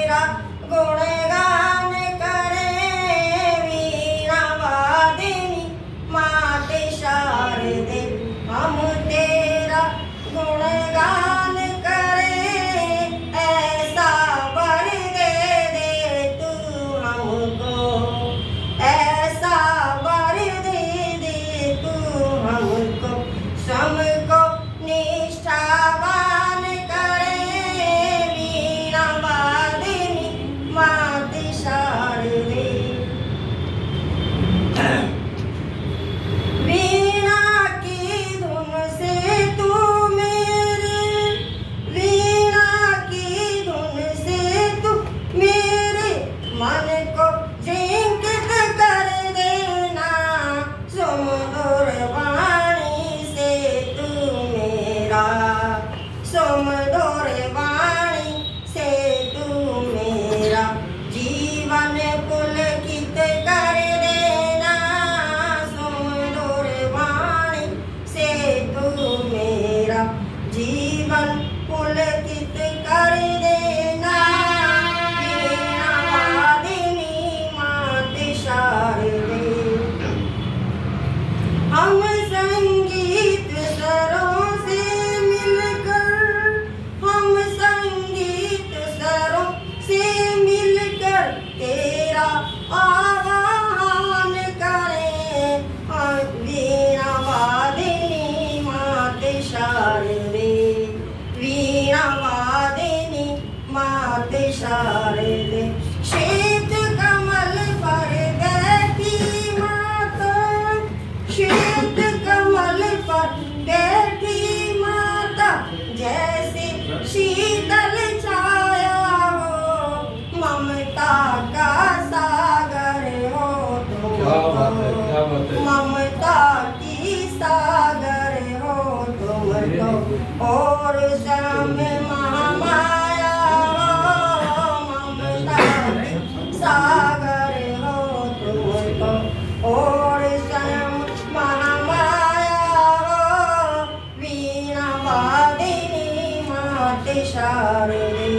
तेरा गुणगान करें वीणा वादिनी माते शारदे। हम तेरा गुणगान करें ऐसा वर दे दे तू हमको, ऐसा वर दे दे तू हमको। सबको निष्ठावान करें वीणा वादिनी माते शारदे। वीणा की धुन से तू मेरे, वीणा की धुन से तू मेरे मन को जिंकित कर देना। सुमधुर वाणी से तू मेरा, सुमधुर वाणी से तू मेरा जीवन पुलकित कर देना। सुमधुर वाणी से तू मेरा जीवन पुलकित कर देना। वीणा वादिनी माते शारदे। हम संगीत सरों से मिलकर, हम संगीत सरों से मिलकर तेरा आवाहन करें। वीणा वादिनी माते शारदे, वीणा वादिनी माते शारदे। श्वेत कमल पर बैठी माता, श्वेत कमल पर बैठी माता जैसे शीतल छाया हो। ममता का सागर हो तुम तो, ममता की सागर हो तुम तो। और समय महामाया हो, ममता की सागर हो तुम तो। और स्वयं महामाया हो वीणा वादिनी माते शारदे।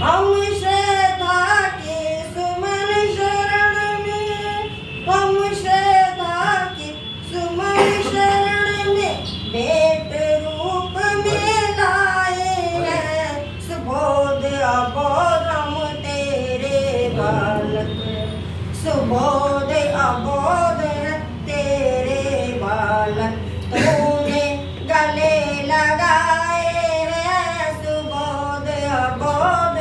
हम श्रद्धा के सुमन शरण में, हम श्रद्धा के सुमन शरण में भेंट रूप में लाए हैं। सुबोध अबोध हम तेरे बालक, सुबोध अबोध तेरे बालक। तूने गले लगाए हैं सुबोध अबोध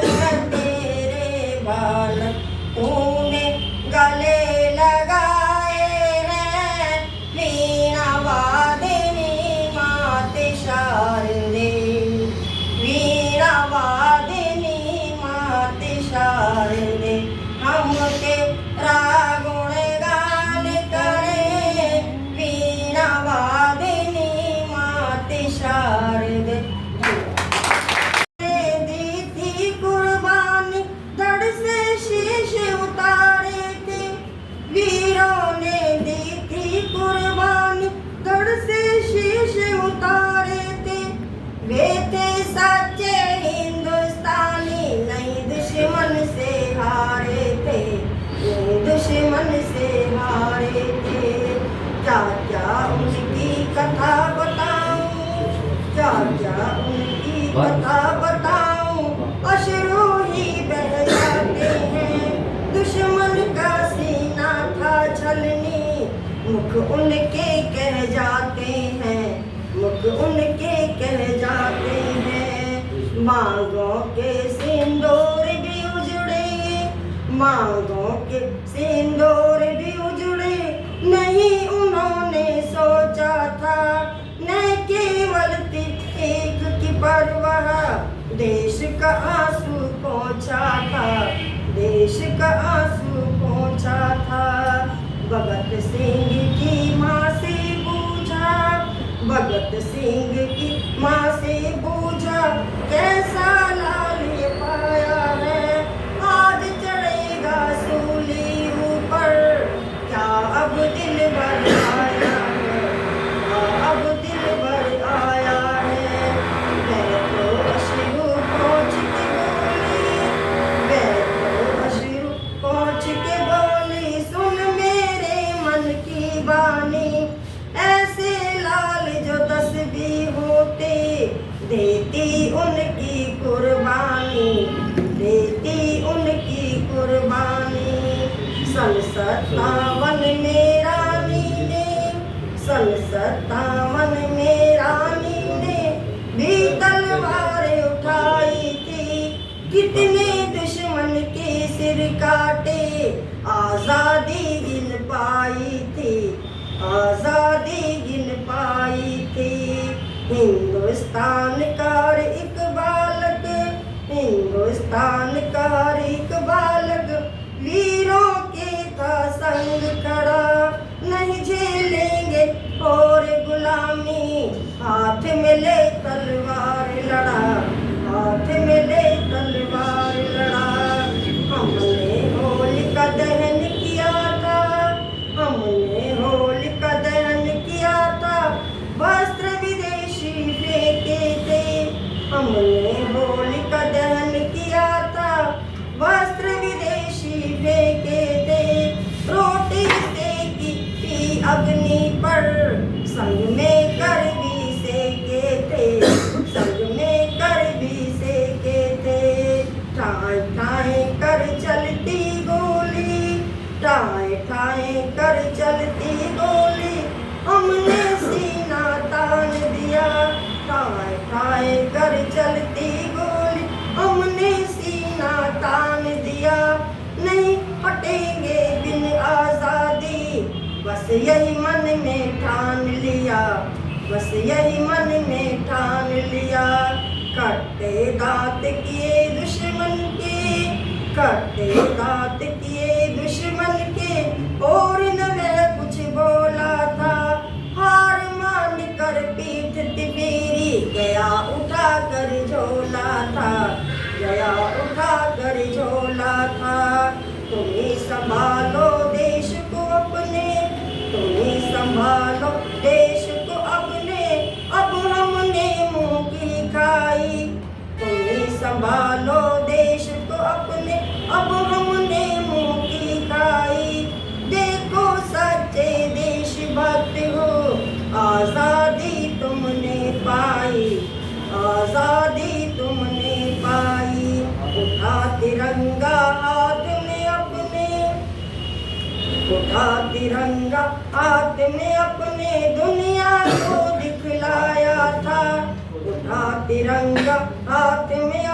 तेरे बालक। तूने गले लगाए हैं वीणा वादिनी माते शारदे, वीणा वादिनी माते शारदे। हम तेरा गुणगान करें वीणा वादिनी माते शारदे। दी थी कुर्बानी धड़ से शीश उतारे थे, वीरों ने दी थी कुर्बानी धड़ से शीश उतारे थे। वे थे सच्चे हिंदुस्तानी नहीं दुश्मन से हारे थे, दुश्मन से हारे थे। क्या क्या उनकी कथा बताऊं, क्या क्या उनकी कथा बताऊं। अश्रु ही बह जाते हैं, दुश्मन का सीना था छलनी। मुख उनके कह जाते हैं, मुख उनके कह जाते हैं। मांगों के सिंदूर भी उजड़े, मांगों के सिंदूर भी उजड़े। नहीं उन्होंने सोचा था न केवल एक की परवाह, देश का आंसू पहुंचा था, देश का आंसू पहुंचा था। भगत सिंह की माँ से पूछा, भगत सिंह की माँ से पूछा कैसा लाल ये पाया है। आज चढ़ेगा सूली ऊपर, क्या अब दिल भर आया है, अब दिल भर आया है। मैं तो अश्रु पोंछ के बोली, देती उनकी कुर्बानी, देती उनकी कुर्बानी। सन 57 में रानी ने, सन 57 में रानी ने भी तलवार उठाई थी। कितने दुश्मन के सिर काटे, आजादी गिन पाई थी, आजादी गिन पाई थी। हिंदुस्तान का हर एक बालक, हिंदुस्तान का हर एक बालक वीरों के था संग खड़ा। नहीं झेलेंगे और गुलामी, हाथ में ले तलवार लड़ा, हाथ में ले तलवार लड़ा। हमने होलिका दहन किया था, हमने होलिका दहन किया था। वस्त्र विदेशी फेंके थे, हमने होलिका दहन किया था। वस्त्र विदेशी फेंके थे। रोटी सेकी थी अग्नि पर, संग में कर भी सेके थे, संग में कर भी सेके थे। ठाए ठाए कर चलती गोली, ठाए ठाए कर चलती गोली। हमने सीना तान दिया, ठाए ठाए कर चलती गोली। हमने सीना तान दिया। नहीं हटेंगे बिन आजादी, बस यही मन में ठान लिया, बस यही मन में ठान लिया। कट्टे दांत किए दुश्मन के, कट्टे दांत किए दुश्मन के। और न वह कुछ बोला था, हार मान कर पीठ तिपेरी गया उठा कर झोला था, गया उठा कर झोला था। तुम्हें संभालो देश को अपने, तुम्हें संभालो देश को अपने। अब हमने मुंह की खाई, तुम्हें संभालो देश को अपने। अब हमने मुंह की खाई। देखो सच्चे देशभक्त हो, आजादी तुमने पाई, आजादी तुमने पाई। उठा तिरंगा हाथ में अपने, उठा तिरंगा हाथ में अपने। दुनिया को दिखलाया था, उठा तिरंगा हाथ में